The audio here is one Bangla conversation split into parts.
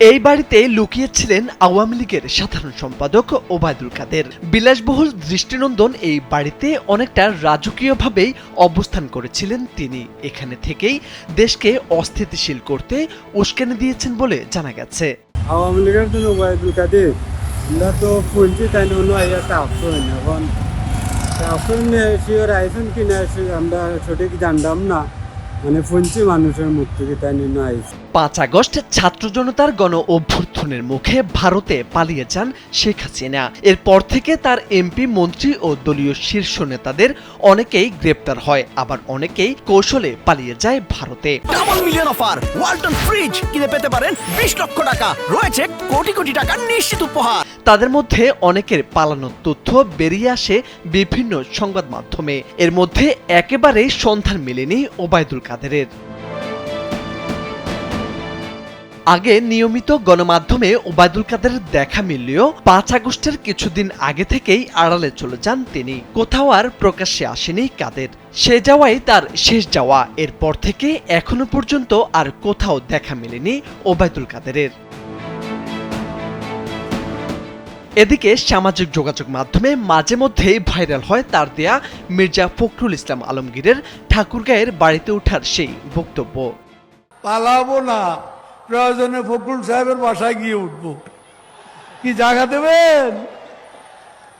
এই বাড়িতে লুকিয়েছিলেন আওয়ামী লীগের সাধারণ সম্পাদক ওবায়দুল কাদের। বিলাসবহুল দৃষ্টিনন্দন এই বাড়িতে অনেকটা রাজকীয়ভাবেই অবস্থান করেছিলেন তিনি। এখানে থেকেই দেশকে অস্থিতিশীল করতে উস্কানি দিয়েছেন বলে জানা গেছে। আওয়ামী লীগের জন্য ওবায়দুল কাদের আমরা তো শুনছি তাই অন্য একটা আফসোস এখন আফসোস শিওর আইসন কিনা আমরা সঠিক জানতাম না, মানে শুনছি মানুষের মুখ থেকে তাই নিয়ে আইসি। ৫ আগস্ট ছাত্র জনতার গণ অভ্যুত্থানের মুখে ভারতে পালিয়ে যান শেখ হাসিনা। এরপর থেকে তার এমপি, মন্ত্রী ও দলীয় শীর্ষ নেতাদের অনেকেই গ্রেপ্তার হয়, আবার অনেকেই কৌশলে পালিয়ে যায় ভারতে। Double million offer Walton fridge কিনে পেতে পারেন ২০ লক্ষ টাকা, রয়েছে কোটি কোটি টাকার নিশ্চিত উপহার। তাদের মধ্যে অনেকের পালানোর তথ্য বেরিয়ে আসে বিভিন্ন সংবাদ মাধ্যমে। এর মধ্যে একেবারেই সন্ধান মেলেনি ওবায়দুল কাদেরের। আগে নিয়মিত গণমাধ্যমে ওবায়দুল কাদেরের দেখা মিললেও ৫ আগস্টের কিছুদিন আগে থেকেই আড়ালে চলে যান তিনি। কোথাও আর প্রকাশ্যে আসেনি কাদের। সে যাওয়াই তার শেষ যাওয়া। এরপর থেকে এখনো পর্যন্ত আর কোথাও দেখা মেলেনি ওবায়দুল কাদেরের। এদিকে সামাজিক যোগাযোগ মাধ্যমে মাঝে মধ্যেই ভাইরাল হয় তার দেয়া মির্জা ফখরুল ইসলাম আলমগীরের ঠাকুরগাঁয়ের বাড়িতে ওঠার সেই বক্তব্য। পালাবো না, প্রয়োজনে ফখরুল সাহেবের বাসায় গিয়ে উঠবো। কি জায়গা দেবেন?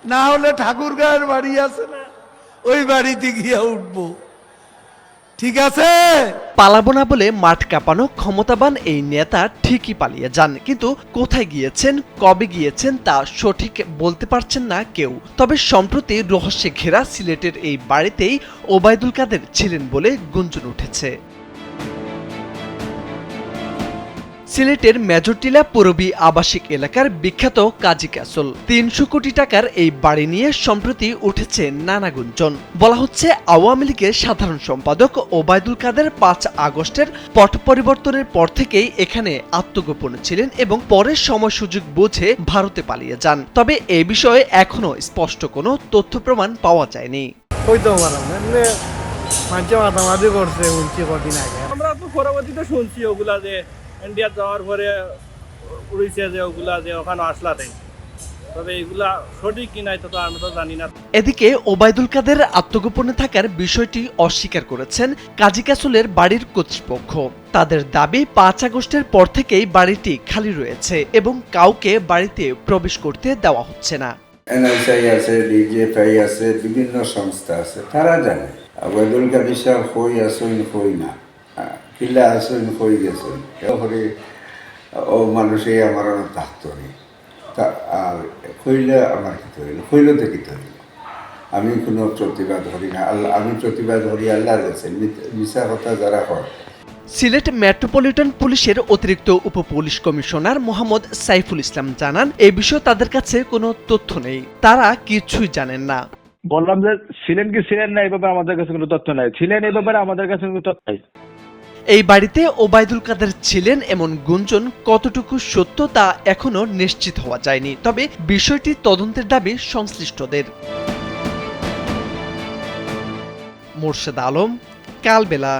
না হলে ঠাকুরগাঁয়ের বাড়ি আছে না, ওই বাড়িতে গিয়ে উঠবো। ঠিক আছে? পালাবো না বলে মাঠ কাঁপানো ক্ষমতাবান এই নেতা ঠিকই পালিয়ে যান, কিন্তু কোথায় গিয়েছেন, কবে গিয়েছেন তা সঠিক বলতে পারছেন না কেউ। তবে সম্প্রতি রহস্যে ঘেরা সিলেটের এই বাড়িতেই ওবায়দুল কাদের ছিলেন বলে গুঞ্জন উঠেছে। সিলেটের মেজরটিলা পূরবী আবাসিক এলাকার বিখ্যাত কাজী ক্যাসল ৩০০ কোটি টাকার এই বাড়ি নিয়ে সম্প্রতি উঠেছে নানা গুঞ্জন। বলা হচ্ছে আওয়ামী লীগের সাধারণ সম্পাদক ওবায়দুল কাদের ৫ আগস্টের পট পরিবর্তনের পর থেকেই এখানে আত্মগোপনে ছিলেন এবং পরে সময় সুযোগ বুঝে ভারতে পালিয়ে যান। তবে এ বিষয়ে এখনো স্পষ্ট কোনো তথ্য প্রমাণ পাওয়া যায়নি। আমরা তো পরবর্তীতে শুনছি ওগুলা যে ইন্ডিয়া যাওয়ার পরে উড়িছে যে ওগুলা যে ওখানে আসলাতে, তবে এগুলা সঠিক কিনা তো আমরা তো জানি না। এদিকে ওবায়দুল কাদের আত্মগোপনে থাকার বিষয়টি অস্বীকার করেছেন কাজী ক্যাসলের বাড়ির কর্তৃপক্ষ। তাদের দাবি ৫ আগস্টের পর থেকেই বাড়িটি খালি রয়েছে এবং কাউকে বাড়িতে প্রবেশ করতে দেওয়া হচ্ছে না। এনএসআই আছে, ডিজিএফআই আছে, বিভিন্ন সংস্থা আছে, তারা জানে ওবায়দুল কাদের সাহেব হই আসুন হই না, কিলা আসুন হই গেছেন হরে ও মানুষে আমার থাকতো নেই। আর হইলে আমার কি হইল, হইল তো কি হইল, আমি কোনো প্রতিবাদ করি না। আমি প্রতিবাদ করি আল্লাহর কাছে, মিশা কথা যারা হয়। সিলেট মেট্রোপলিটন পুলিশের অতিরিক্ত উপপুলিশ কমিশনার মোহাম্মদ সাইফুল ইসলাম জানান, এই বিষয়ে তাদের কাছে কোনো তথ্য নেই, তারা কিছুই জানেন না। বললাম যে ছিলেন কি ছিলেন না, এই ব্যাপারে আমাদের কাছে কোনো তথ্য নাই। ছিলেন এই ব্যাপারে আমাদের কাছে কোনো তথ্য নাই। এই বাড়িতে ওবায়দুল কাদের ছিলেন এমন গুঞ্জন কতটুকু সত্য তা এখনো নিশ্চিত হওয়া যায়নি। তবে বিষয়টি তদন্তের দাবি সংশ্লিষ্টদের। মোর্শেদ আলম, কালবেলা।